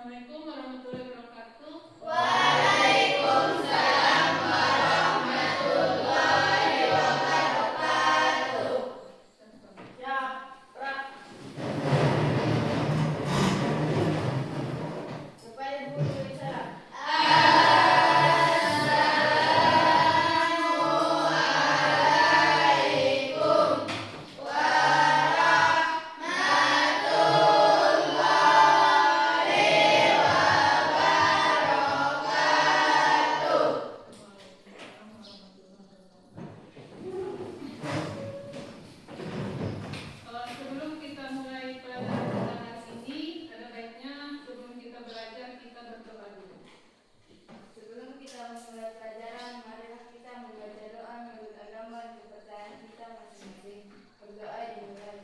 Assalamualaikum warahmatullahi wabarakatuh. Waalaikumsalam warahmatullahi wabarakatuh. Ya, Pak. Kepada guru bicara. Sebelum kita mulai pelajaran kita hari ini, ada baiknya sebelum kita belajar kita berdoa dulu. Sebelum kita memulai pelajaran, marilah kita membaca doa menurut agama dan kepercayaan kita masing-masing. Berdoa dimulai.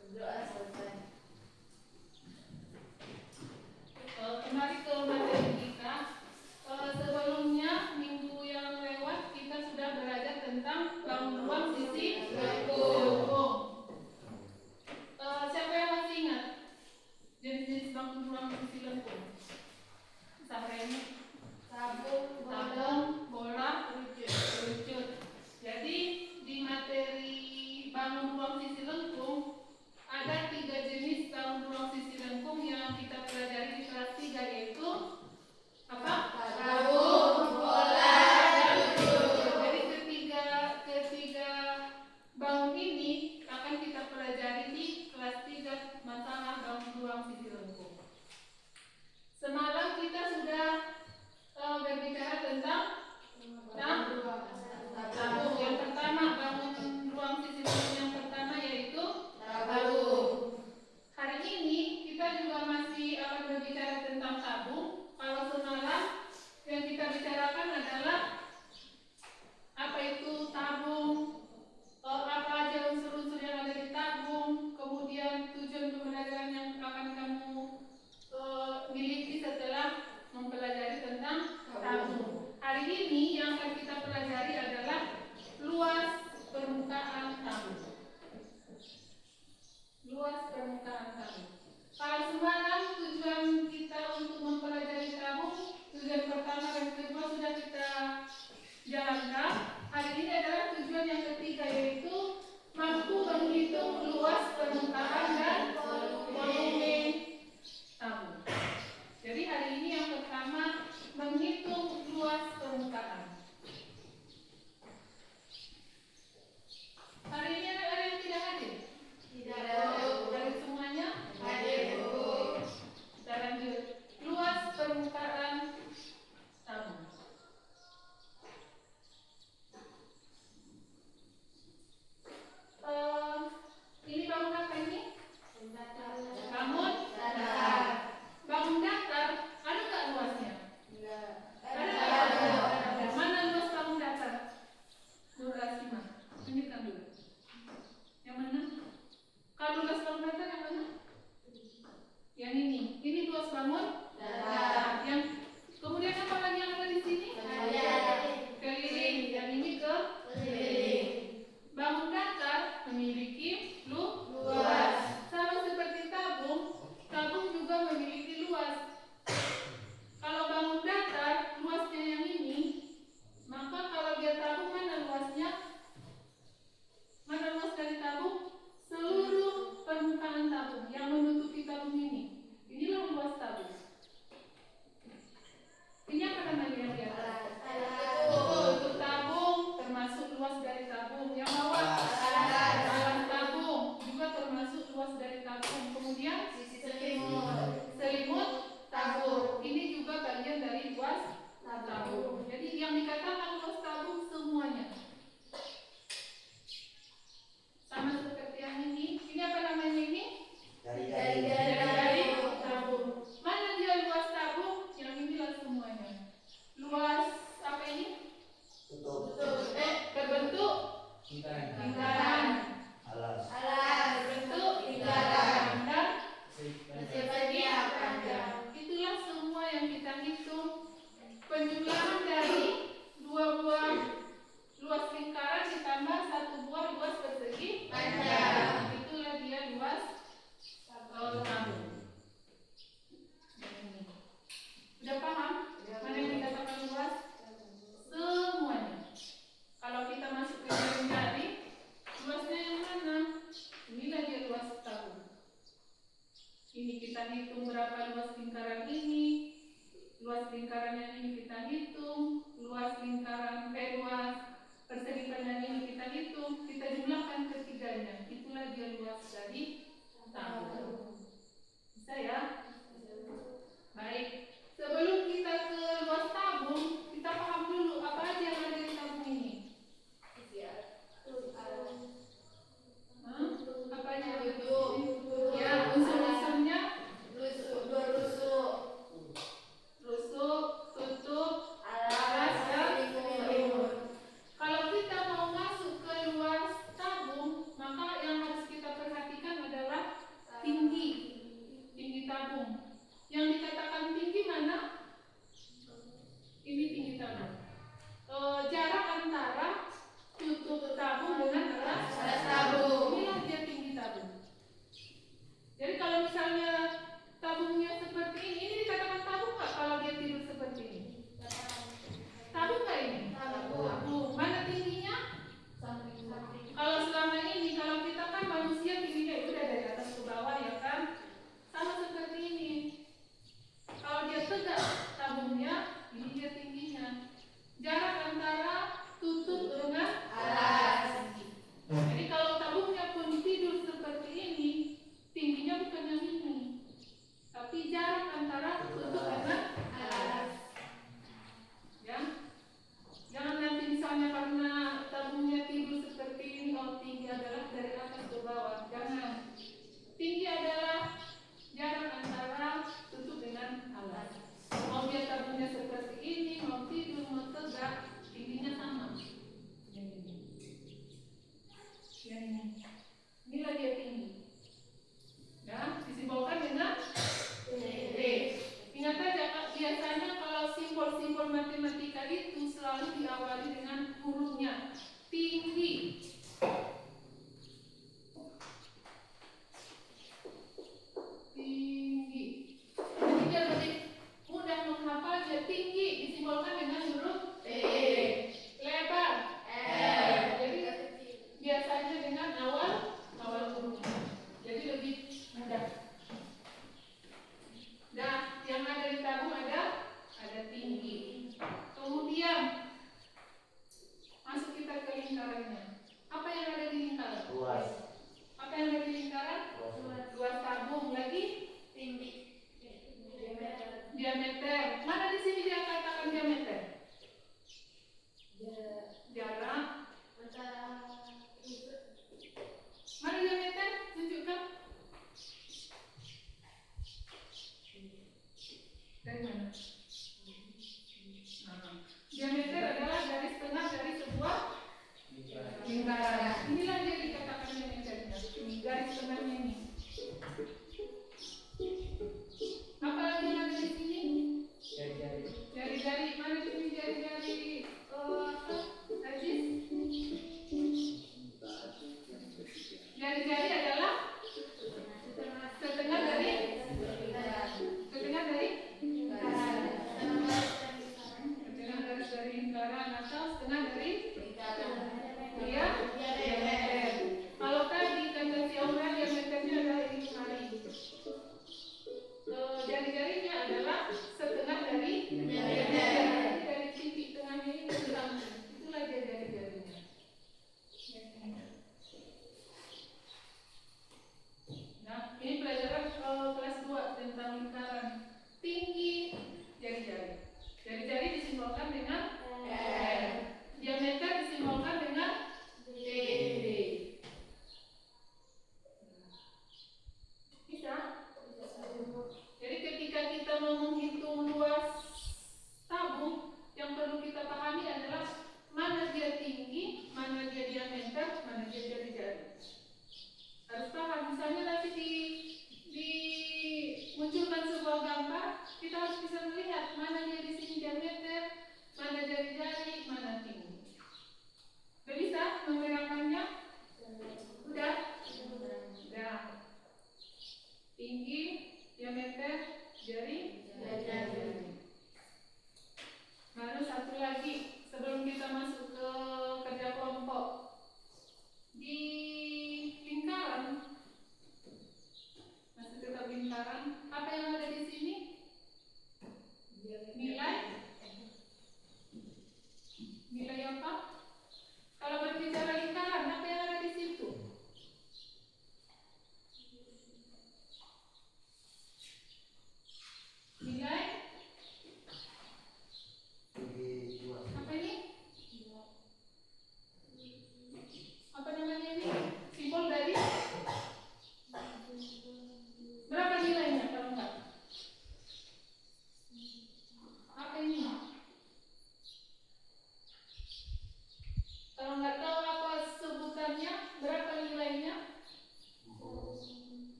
Berdoa selesai. Kembali ke materi kita. Sebelumnya minggu yang lewat kita sudah belajar tentang bangun ruang sisi lengkung. Siapa yang masih ingat jenis-jenis bangun ruang sisi lengkung? Sampai tabung, bola, kerucut. Jadi di materi bangun ruang sisi lengkung ada 3 jenis bangun ruang sisi lengkung yang kita pelajari di kelas 3, yaitu apa? Tabung, bola, dan kerucut. Jadi ketiga bangun ini akan kita pelajari di kelas 3 masalah bangun ruang sisi lengkung. Semalam kita sudah berbicara tentang tabung. Yang pertama, bangun ruang sisi lengkung yang pertama yaitu Tabung. Hari ini kita juga masih akan berbicara tentang tabung. Kalau semalam yang kita bicarakan adalah apa itu tabung, apa aja unsur-unsur yang ada di tabung, kemudian tujuan pembelajaran yang akan kamu miliki setelah mempelajari tentang tabung. Hari ini yang akan kita pelajari adalah luas permukaan tabung. Luas permukaan tabung. Kalau semalam tujuan kita untuk mempelajari tabung, tujuan pertama dan kedua sudah kita jalankan. Hari ini adalah tujuan yang ketiga, yaitu mampu menghitung luas permukaan dan volume tabung. Jadi hari ini yang pertama menghitung luas permukaan. Hari ini ada yang tidak hadir? Dari semuanya? Hadir, Bu. Kita lanjut. Luas permukaan tabung. Ini bangun apa ini? Bangun datar. Bangun datar, ada nggak luasnya? Ada nggak? Mana luas bangun datar? Nur Asima, tunjukkan dulu. Yang mana? Kalau luas bangun datar yang mana? Yang ini. Ini luas bangun datar. Yang kemudian apa lagi yang ada di sini? Keliling. Yang ini keliling. Bangun datar memiliki luas. Sama seperti tabung, tabung juga memiliki luas. Kalau bangun datar, luasnya yang ini, maka kalau dia tabung, mana luasnya? Mana luas dari tabung? Seluruh permukaan tabung yang menutupi tabung ini. Inilah luas tabung. berapa luas lingkaran ini, luas lingkaran yang ini kita hitung, luas persegi panjang ini kita hitung, kita jumlahkan ketiganya, itulah dia luas dari tabung. Bisa ya? Baik, sebelum kita ke luas tabung, kita paham dulu apa aja yang ada di tabung ini. Apa aja yang ada? Ya, unsur-unsurnya rusuk, tutup, alas, dan selimut. Kalau kita mau masuk ke luas tabung, maka yang harus kita perhatikan adalah tinggi tabung. Yang dikatakan tinggi mana? Ini tinggi tabung. Jarak antara tutup tabung dengan alas tabung. Inilah dia tinggi tabung. Jadi kalau misalnya tabungnya seperti ini dikatakan tabung nggak kalau dia tidur seperti ini? Tabung nggak ini? Tabung. Mana tingginya? Kalau selama ini, kalau kita kan manusia tingginya itu udah dari atas ke bawah ya kan? Sama seperti ini. Kalau dia tegak tabungnya, ini dia tingginya. Jarak antara tutup dengan alas. Jadi kalau tabungnya pun tidur seperti ini, tingginya bukan yang ini, tapi jarak antara tutup dengan alas. Ya, jangan nanti misalnya karena tabungnya tidur seperti ini, kalau tinggi adalah dari atas ke bawah. Jangan. Tinggi adalah jarak antara tutup dengan alas. Mau dia tabungnya seperti ini, mau tidur, mau tegak, tingginya sama. Yang ini. Inilah dia tinggi. Ya, disimbolkan dengan D. Ingat aja, biasanya kalau simbol-simbol matematika itu selalu diawali dengan hurufnya tinggi. Tinggi. Jadi biar lebih mudah menghafal, dia tinggi disimbolkan dengan huruf T. Lebar L. Jadi biasanya dengan awal hurufnya. Jadi lebih mudah. Nah, yang ada di tabung ada tinggi. Kemudian masuk kita ke lingkarannya. Apa yang ada di lingkaran? Luas. Apa yang ada di lingkaran? Luas tabung. Lagi Tinggi. diameter. Mana di sini dia katakan diameter? Jarak. Mana diameter? Tunjukkan. Dari mana? Diameter adalah garis tengah dari sebuah lingkaran. Inilah dia dikatakan diameternya. Ini garis tengahnya ini. Apa lagi yang ada di sini? Jari-jari. Mana di sini jari-jari? Najis. Jari-jari adalah setengah dari lingkaran.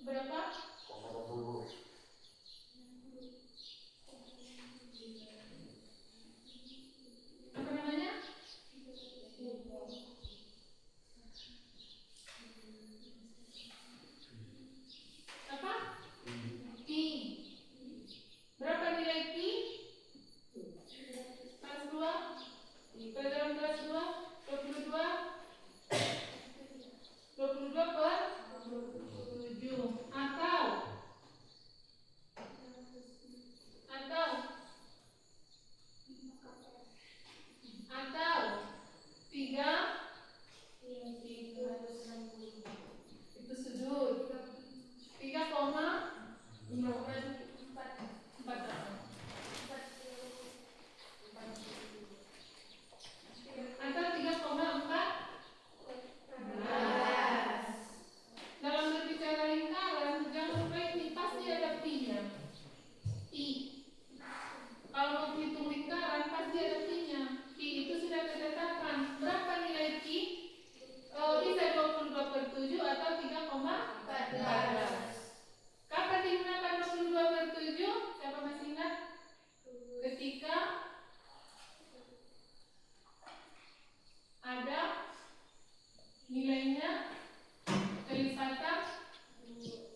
Berapa? Apa namanya? Apa? Pi. Berapa nilai pi? Kelas 2? Pelajaran kelas 2? 22? 22 per 7. Atau 3 itu sudut 3,4 atau 3,4. Dalam berbicara lingkaran, jangan lupa ini pasti ada pi-nya. Pi. Kalau mau hitung lingkaran pasti ada pi-nya. Pi itu sudah ditetapkan. Berapa nilai pi? Bisa 22/7 atau 3,14. Kapan digunakan 22/7? Siapa masih ingat? Ketika ada nilainya kelipatan 7.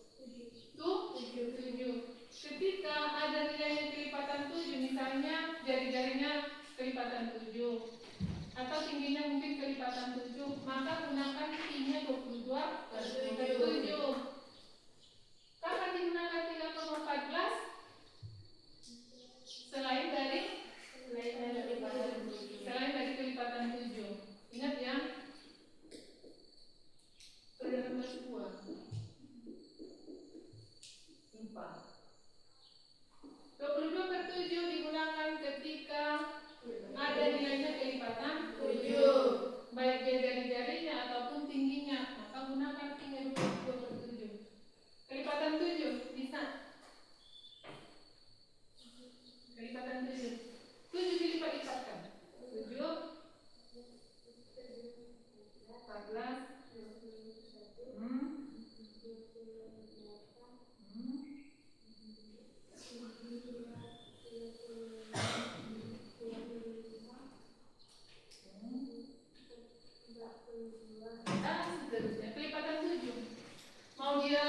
Ketika ada nilainya kelipatan 7, misalnya jari-jarinya kelipatan 7 atau tingginya mungkin kelipatan 7, maka gunakan pi-nya 22/7. Kapan digunakan 3,14? Selain dari kelipatan 7. Ingat ya? Saudara kelas 2. Lupa. 22/7 digunakan ketika ada nilainya kelipatan 7, baik dia jari-jarinya ataupun tingginya, maka gunakan pi-nya 22/7. Kelipatan 7 bisa. Kelipatan 7 dilipat-lipatkan. 7 14 seterusnya. Kelipatan 7 mau dia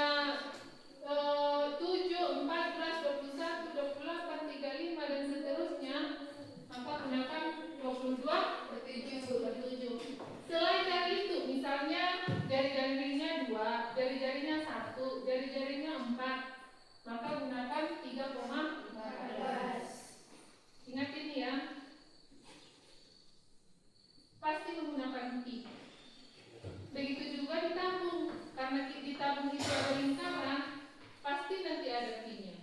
7, 14, 21, 28, 35 dan seterusnya, maka gunakan 22/7. Selain dari itu, misalnya jari-jarinya 2, jari-jarinya 1, jari-jarinya 4, maka gunakan 3,14. Ingat ini ya, pasti menggunakan pi. Begitu juga ditabung, karena ditabung itu ada lingkaran, pasti nanti ada pi-nya.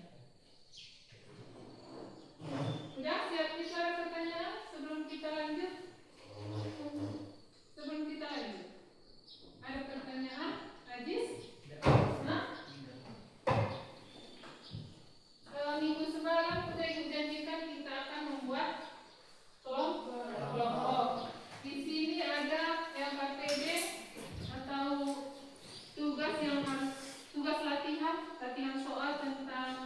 Udah siap bicara pertanyaan sebelum kita lanjut? Ada pertanyaan? Ajis? Nah? Minggu semalam sudah ibu janjikan kita akan membuat kelompok. Di sini ada LKPD atau tugas latihan soal tentang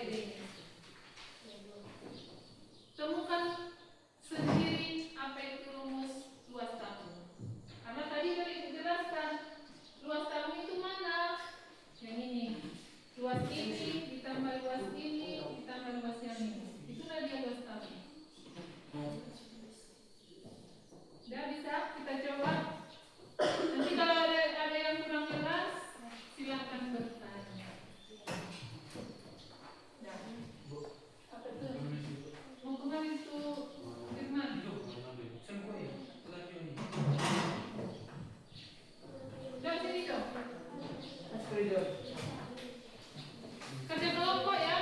KPD-nya. Temukan sendiri apa itu rumus luas tabung. Karena tadi sudah dijelaskan, luas tabung itu mana? Yang ini. Luas ini ditambah luas ini ditambah luas yang ini. Itulah dia luas tabung. Udah bisa kita coba. Nanti kalau ada yang kurang jelas, silakan bertanya. Nah, apa tuh? Mau kemana itu Firman? Udah sini dong. Kerja kelompok ya.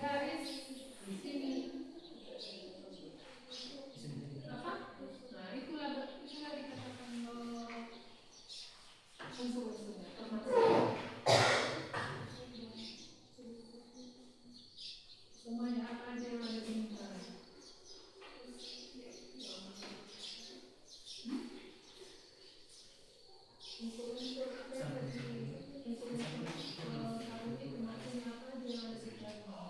Garis sini apa? Nah itulah dikatakan unsur-unsurnya termasuk semuanya apa aja yang ada di lingkaran. Unsur-unsur tabung itu termasuk apa aja yang ada di dalamnya.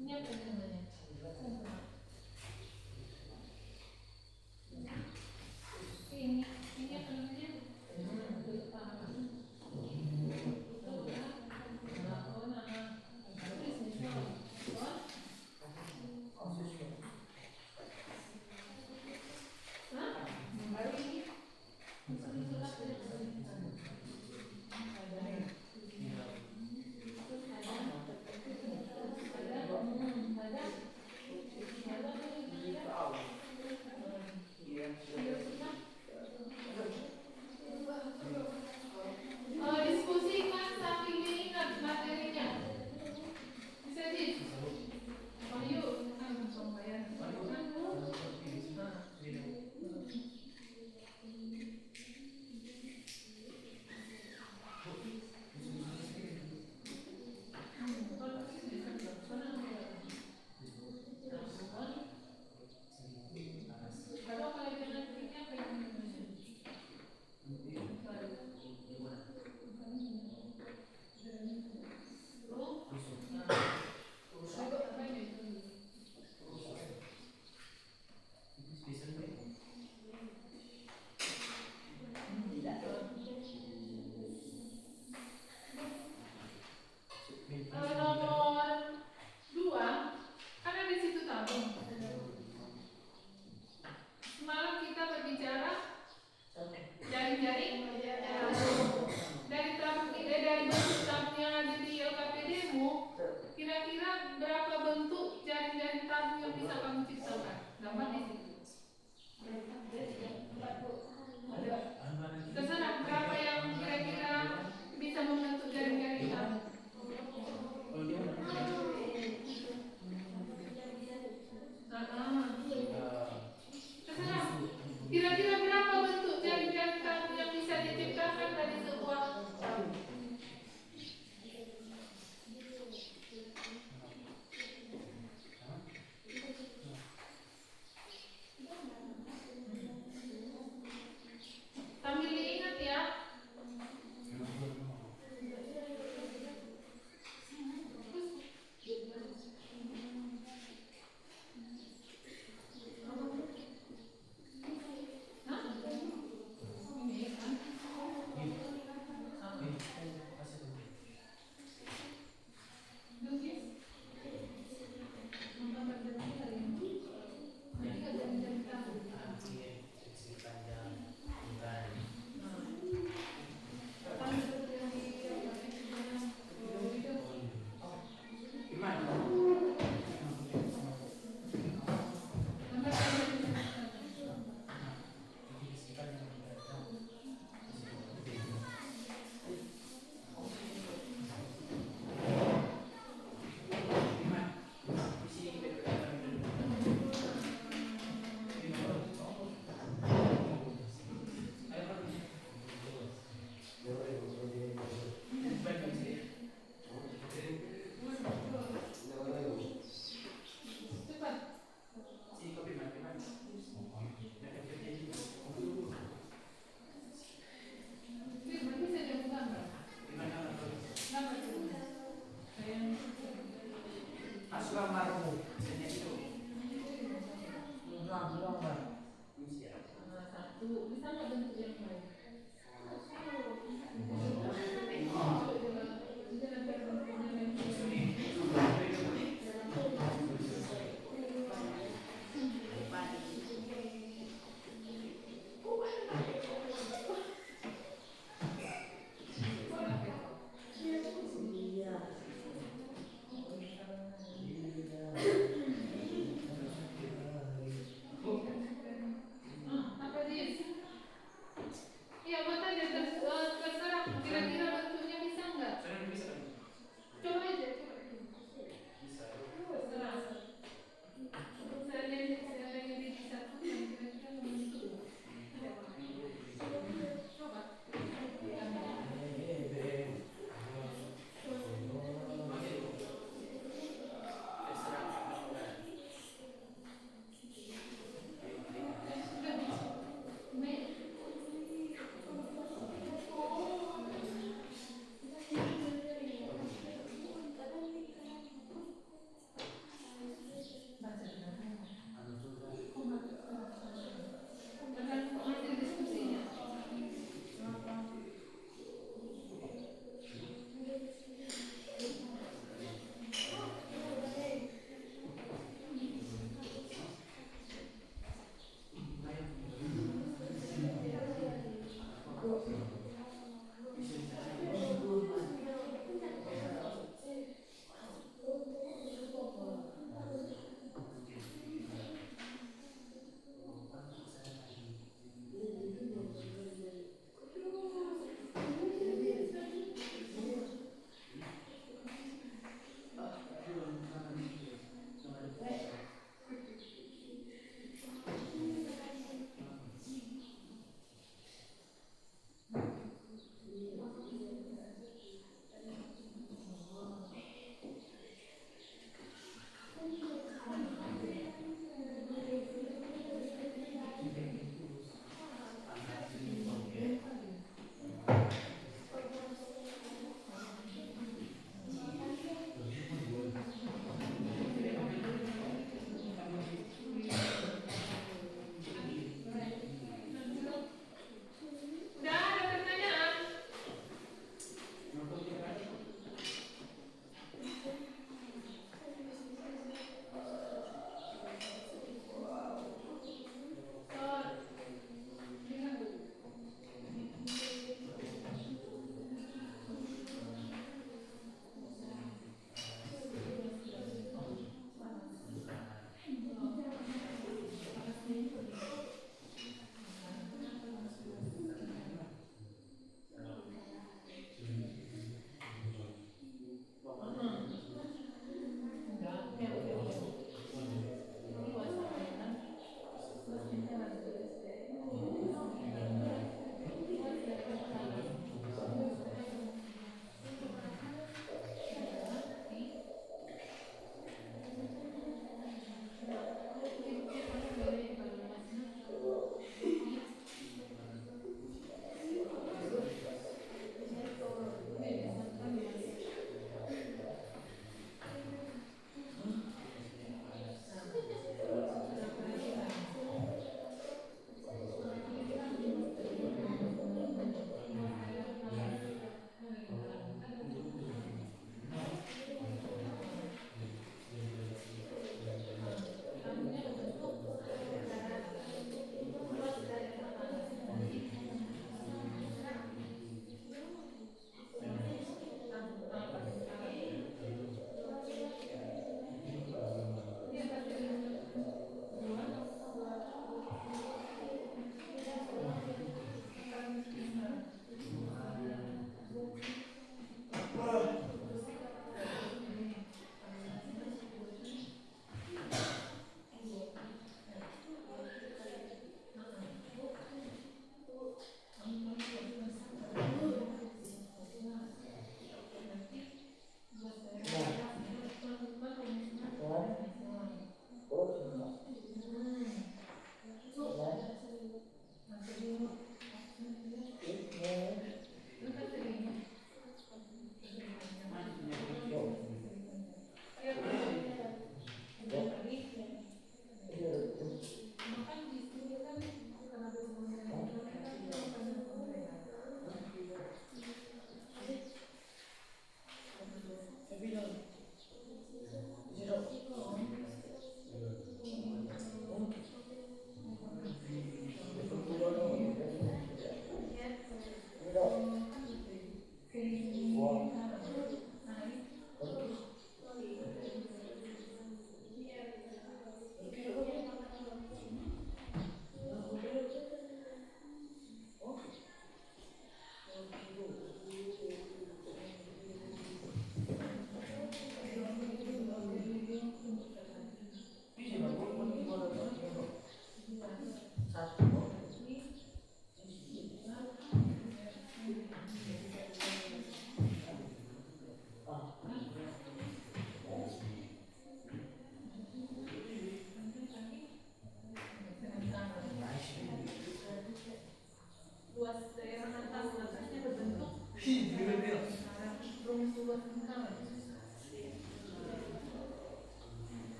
Ini apa lagi? Ini apa namanya? Ini apa namanya? Diskusikan sambil mengingat materinya. Bisa di? Oh yuk, pembayaran. Kalau kalian nantinya apa yang namanya? Nomor 2 kan ada di situ tabung. Semalam kita berbicara jaring-jaring dari tabung dari bentuk tabung yang ada di LKPD-mu. Kira-kira berapa bentuk jaring-jaring tabung yang bisa kamu ciptakan? Gambar di situ. Terserah berapa yang kira-kira bisa membentuk jaring-jaring tabung. Terserah. Kira-kira berapa bentuk jaring-jaring tabung yang bisa diciptakan dari sebuah tabung? Satu, bisa nggak bentuk yang lain? Apa, Dis?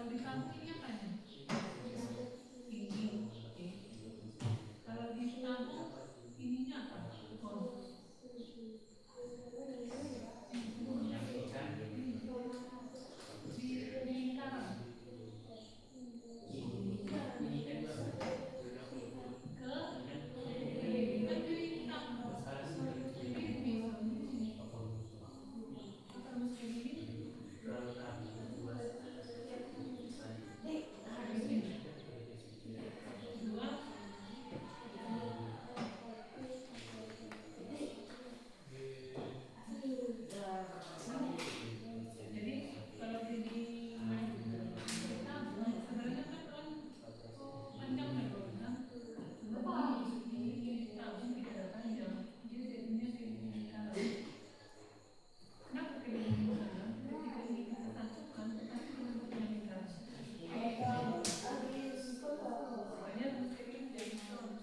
Kalau di kampung ini apa nih? Tinggi. Oke. Kalau di kampung ininya apa? Oh. Di Karang. Jadi kalau di kampung sebenarnya kan panjang kan kan? Di kampung tidak ada panjang. Jadi jadinya di Karang. Kenapa pilih di sana? Ketika ini kita satukan, tapi bentuknya beda. Makanya mesti jadi sound.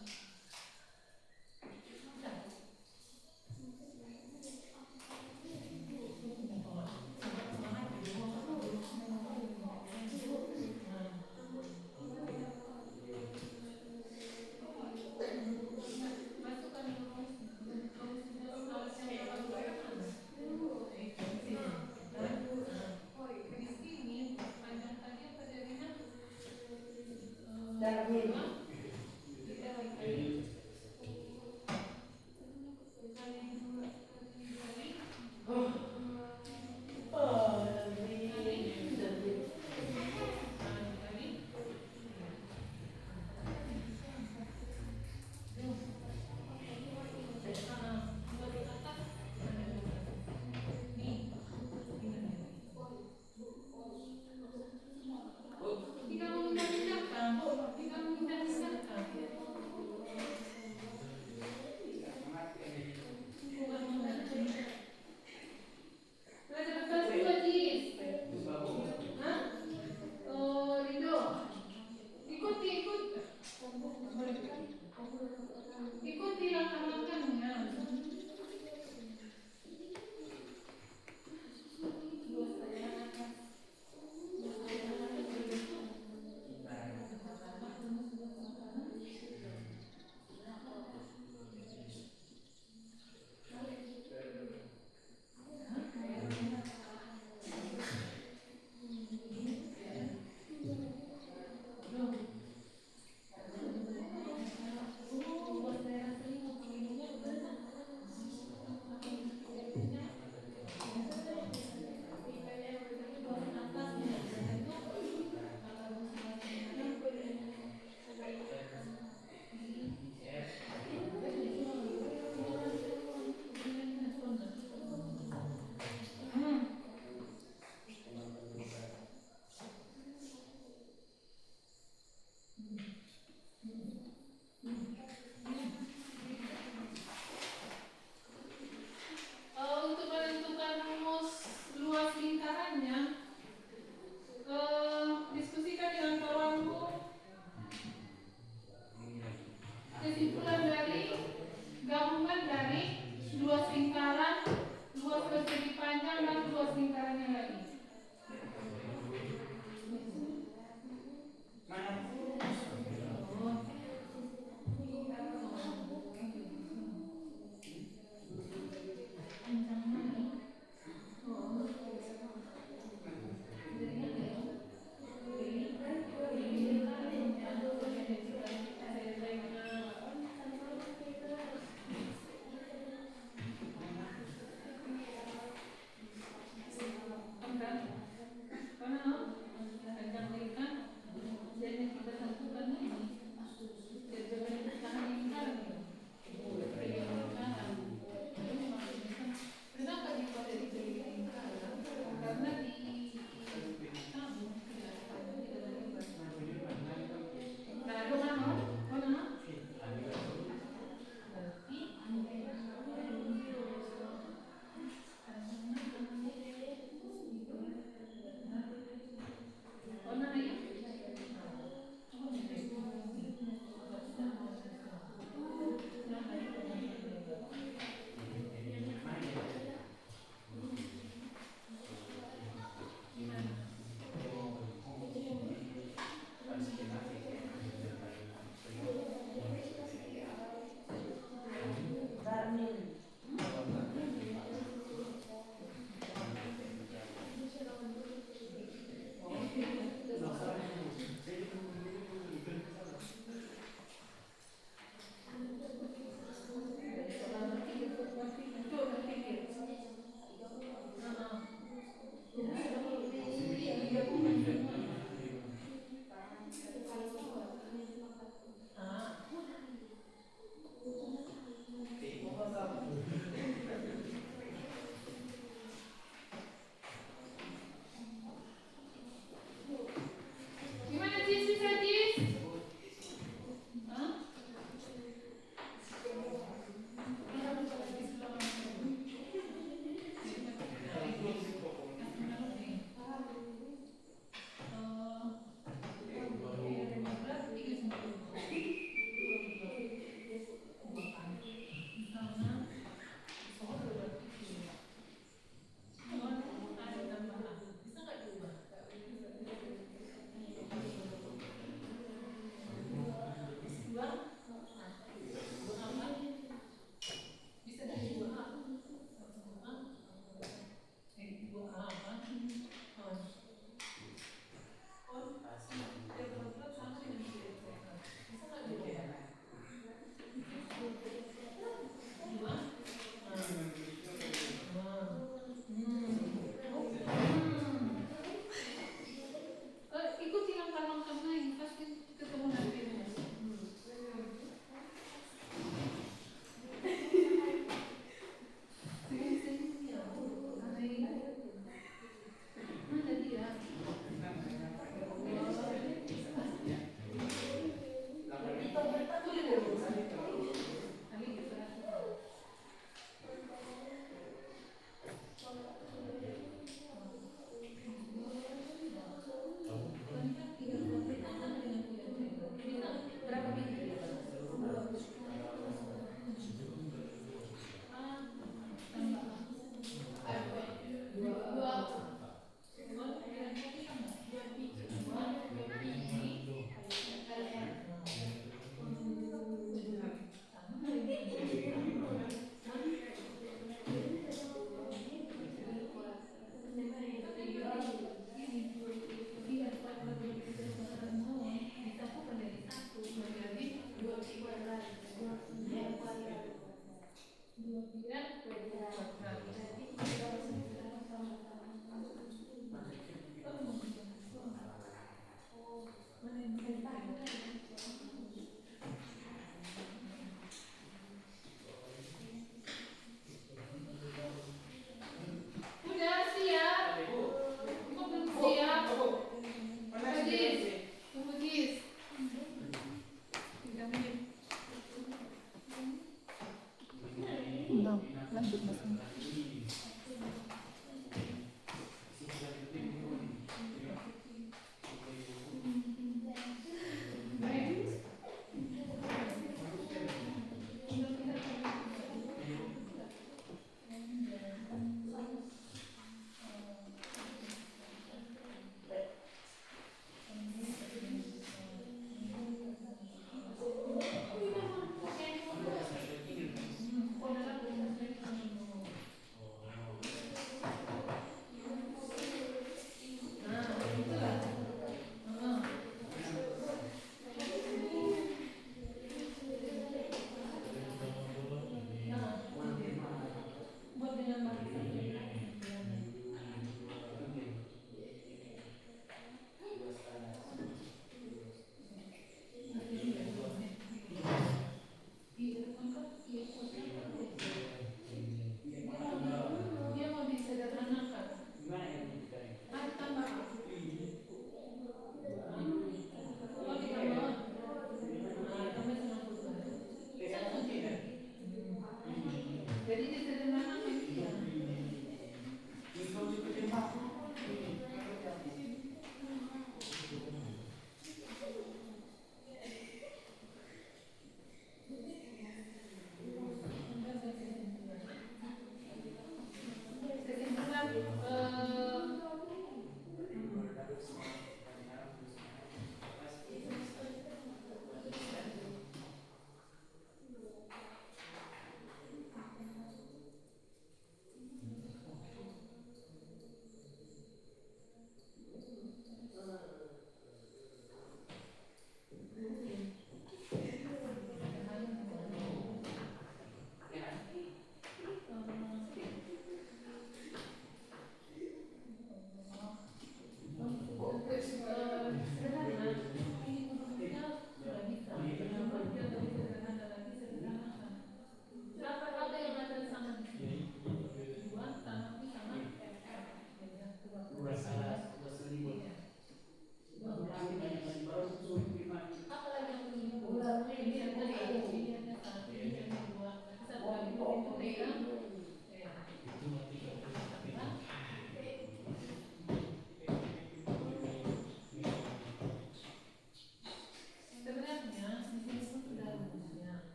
Masukkan rumus kalau saya kalau mana? Di sini panjang tadi apa jadinya? Darwin. Jika mengundang-undangkan,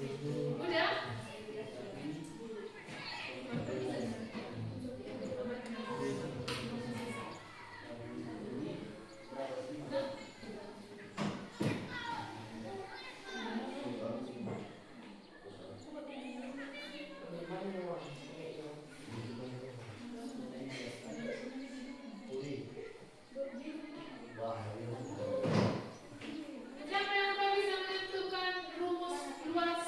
Udah? Siapa yang tahu bisa menentukan rumus luas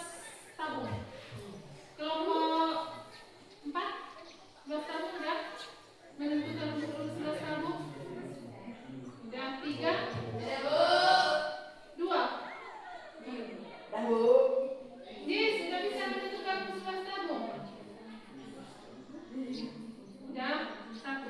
tabung? Kelompok 4, luas tabung udah? Menentukan rumus luas tabung? Udah 3? Dua? Jis, sudah bisa menentukan rumus luas tabung? Udah? 1.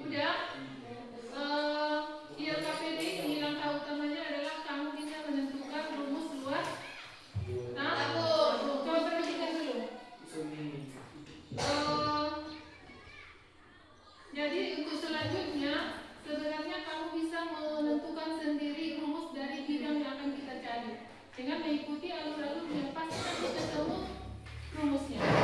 Udah? ILKPD ini langkah utamanya adalah kamu bisa menentukan rumus luas tabung. Coba perhatikan dulu. Jadi untuk selanjutnya sebenarnya kamu bisa menentukan sendiri rumus dari bidang yang akan kita cari dengan mengikuti alur-alur yang pasti nanti ketemu rumusnya.